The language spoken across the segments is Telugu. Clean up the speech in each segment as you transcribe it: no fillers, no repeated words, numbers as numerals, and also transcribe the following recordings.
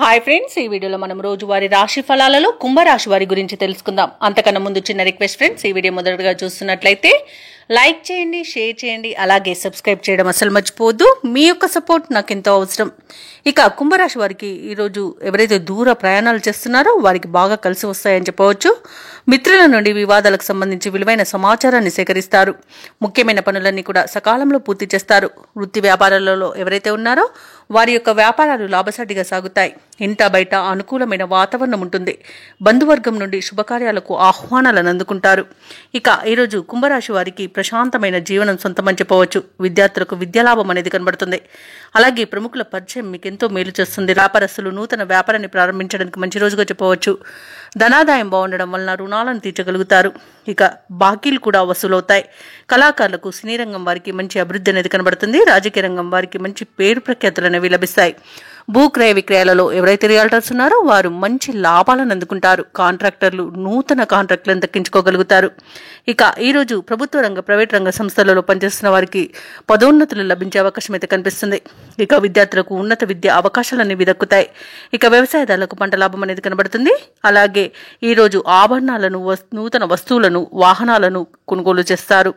హాయ్ ఫ్రెండ్స్, ఈ వీడియోలో మనం రోజువారీ రాశి ఫలాలలో కుంభరాశి వారి గురించి తెలుసుకుందాం. అంతకన్నా ముందు చిన్న రిక్వెస్ట్ ఫ్రెండ్స్, ఈ వీడియో మొదటగా చూస్తున్నట్లయితే లైక్ చేయండి, షేర్ చేయండి, అలాగే సబ్స్క్రైబ్ చేయడం అసలు మర్చిపోవద్దు. మీ యొక్క సపోర్ట్ నాకు ఎంతో అవసరం. ఇక కుంభరాశి వారికి ఈరోజు ఎవరైతే దూర ప్రయాణాలు చేస్తున్నారో వారికి బాగా కలిసి వస్తాయని చెప్పవచ్చు. మిత్రుల నుండి వివాదాలకు సంబంధించి విలువైన సమాచారాన్ని సేకరిస్తారు. ముఖ్యమైన పనులన్నీ కూడా సకాలంలో పూర్తి చేస్తారు. వృత్తి వ్యాపారాలలో ఎవరైతే ఉన్నారో వారి యొక్క వ్యాపారాలు లాభసాటిగా సాగుతాయి. ఇంట బయట అనుకూలమైన వాతావరణం ఉంటుంది. బంధువర్గం నుండి శుభకార్యాలకు ఆహ్వానాలను అందుకుంటారు. ఇక ఈరోజు కుంభరాశి వారికి ప్రశాంతమైన జీవనం సొంతమని చెప్పవచ్చు. విద్యార్థులకు విద్యాలాభం అనేది కనబడుతుంది. అలాగే ప్రముఖుల పరిచయం మీకు ఎంతో మేలు చేస్తుంది. వ్యాపారస్తులు నూతన వ్యాపారాన్ని ప్రారంభించడానికి మంచి రోజుగా చెప్పవచ్చు. ధనాదాయం బాగుండడం వలన రుణాలను తీర్చగలుగుతారు. ఇక బాకీలు కూడా వసూలవుతాయి. కళాకారులకు సినీ రంగం వారికి మంచి అభివృద్ధి అనేది కనబడుతుంది. రాజకీయ రంగం వారికి మంచి పేరు ప్రఖ్యాతులు అనేవి లభిస్తాయి. భూక్రయ విక్రయాలలో ఎవరైతే రియల్టర్స్ ఉన్నారో వారు మంచి లాభాలను అందుకుంటారు. కాంట్రాక్టర్లు నూతన కాంట్రాక్టులను దక్కించుకోగలుగుతారు. ఇక ఈరోజు ప్రభుత్వ రంగ ప్రైవేట్ రంగ సంస్థలలో పనిచేస్తున్న వారికి పదోన్నతులు లభించే అవకాశం అయితే కనిపిస్తుంది. ఇక విద్యార్థులకు ఉన్నత విద్య అవకాశాలు అనేవి దక్కుతాయి. ఇక వ్యవసాయదారులకు పంట లాభం అనేది కనబడుతుంది. అలాగే ఈరోజు ఆభరణాలను, నూతన వస్తువులను, వాహనాలను కొనుగోలు చేస్తారు.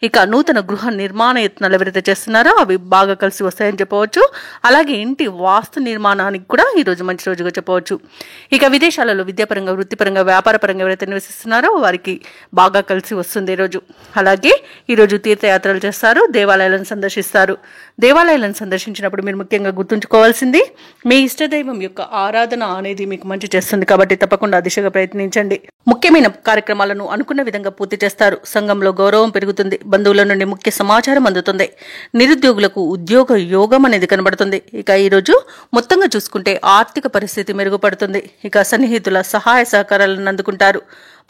ఇక నూతన గృహ నిర్మాణ యత్నాలు ఎవరైతే చేస్తున్నారో అవి బాగా కలిసి వస్తాయని చెప్పవచ్చు. అలాగే ఇంటి వాస్తు నిర్మాణానికి కూడా ఈ రోజు మంచి రోజుగా చెప్పవచ్చు. ఇక విదేశాలలో విద్యాపరంగా, వృత్తిపరంగా, వ్యాపారపరంగా ఎవరైతే నివసిస్తున్నారో వారికి బాగా కలిసి వస్తుంది ఈరోజు. అలాగే ఈరోజు తీర్థయాత్రలు చేస్తారు, దేవాలయాలను సందర్శిస్తారు. దేవాలయాలను సందర్శించినప్పుడు మీరు ముఖ్యంగా గుర్తుంచుకోవాల్సింది మీ ఇష్టదైవం యొక్క ఆరాధన అనేది మీకు మంచి చేస్తుంది. కాబట్టి తప్పకుండా దిశగా ప్రయత్నించండి. ముఖ్యమైన కార్యక్రమాలను అనుకున్న విధంగా పూర్తి చేస్తారు. సంఘంలో గౌరవం పెరుగుతుంది. బంధువుల నుండి ముఖ్య సమాచారం అందుతుంది. నిరుద్యోగులకు ఉద్యోగ యోగం అనేది కనబడుతుంది. ఇక ఈరోజు మొత్తంగా చూసుకుంటే ఆర్థిక పరిస్థితి మెరుగుపడుతుంది. ఇక సన్నిహితుల సహాయ సహకారాలను అందుకుంటారు.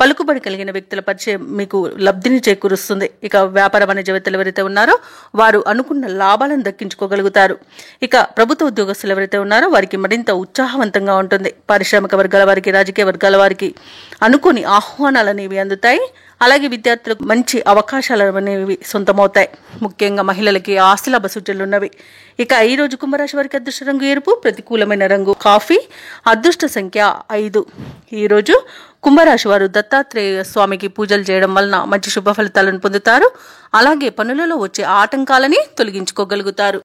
పలుకుబడి కలిగిన వ్యక్తుల పరిచయం మీకు లబ్ధిని చేకూరుస్తుంది. ఇక వ్యాపార వాణిజ్యవేత్తలు ఎవరైతే ఉన్నారో వారు అనుకున్న లాభాలను దక్కించుకోగలుగుతారు. ఇక ప్రభుత్వ ఉద్యోగస్తులు ఎవరైతే ఉన్నారో వారికి మరింత ఉత్సాహవంతంగా ఉంటుంది. పారిశ్రామిక వర్గాల వారికి, రాజకీయ వర్గాల వారికి అనుకోని ఆహ్వానాలు అనేవి అందుతాయి. అలాగే విద్యార్థులకు మంచి అవకాశాలు అనేవి సొంతమవుతాయి. ముఖ్యంగా మహిళలకి ఆస్తిలాభ సూచనలు ఉన్నవి. ఇక ఈ రోజు కుంభరాశి వారికి అదృష్ట రంగు ఎరుపు, ప్రతికూలమైన రంగు కాఫీ, అదృష్ట సంఖ్య 5. ఈరోజు కుంభరాశి వారు దత్తాత్రేయ స్వామికి పూజలు చేయడం వలన మంచి శుభ ఫలితాలను పొందుతారు. అలాగే పనులలో వచ్చే ఆటంకాలని తొలగించుకోగలుగుతారు.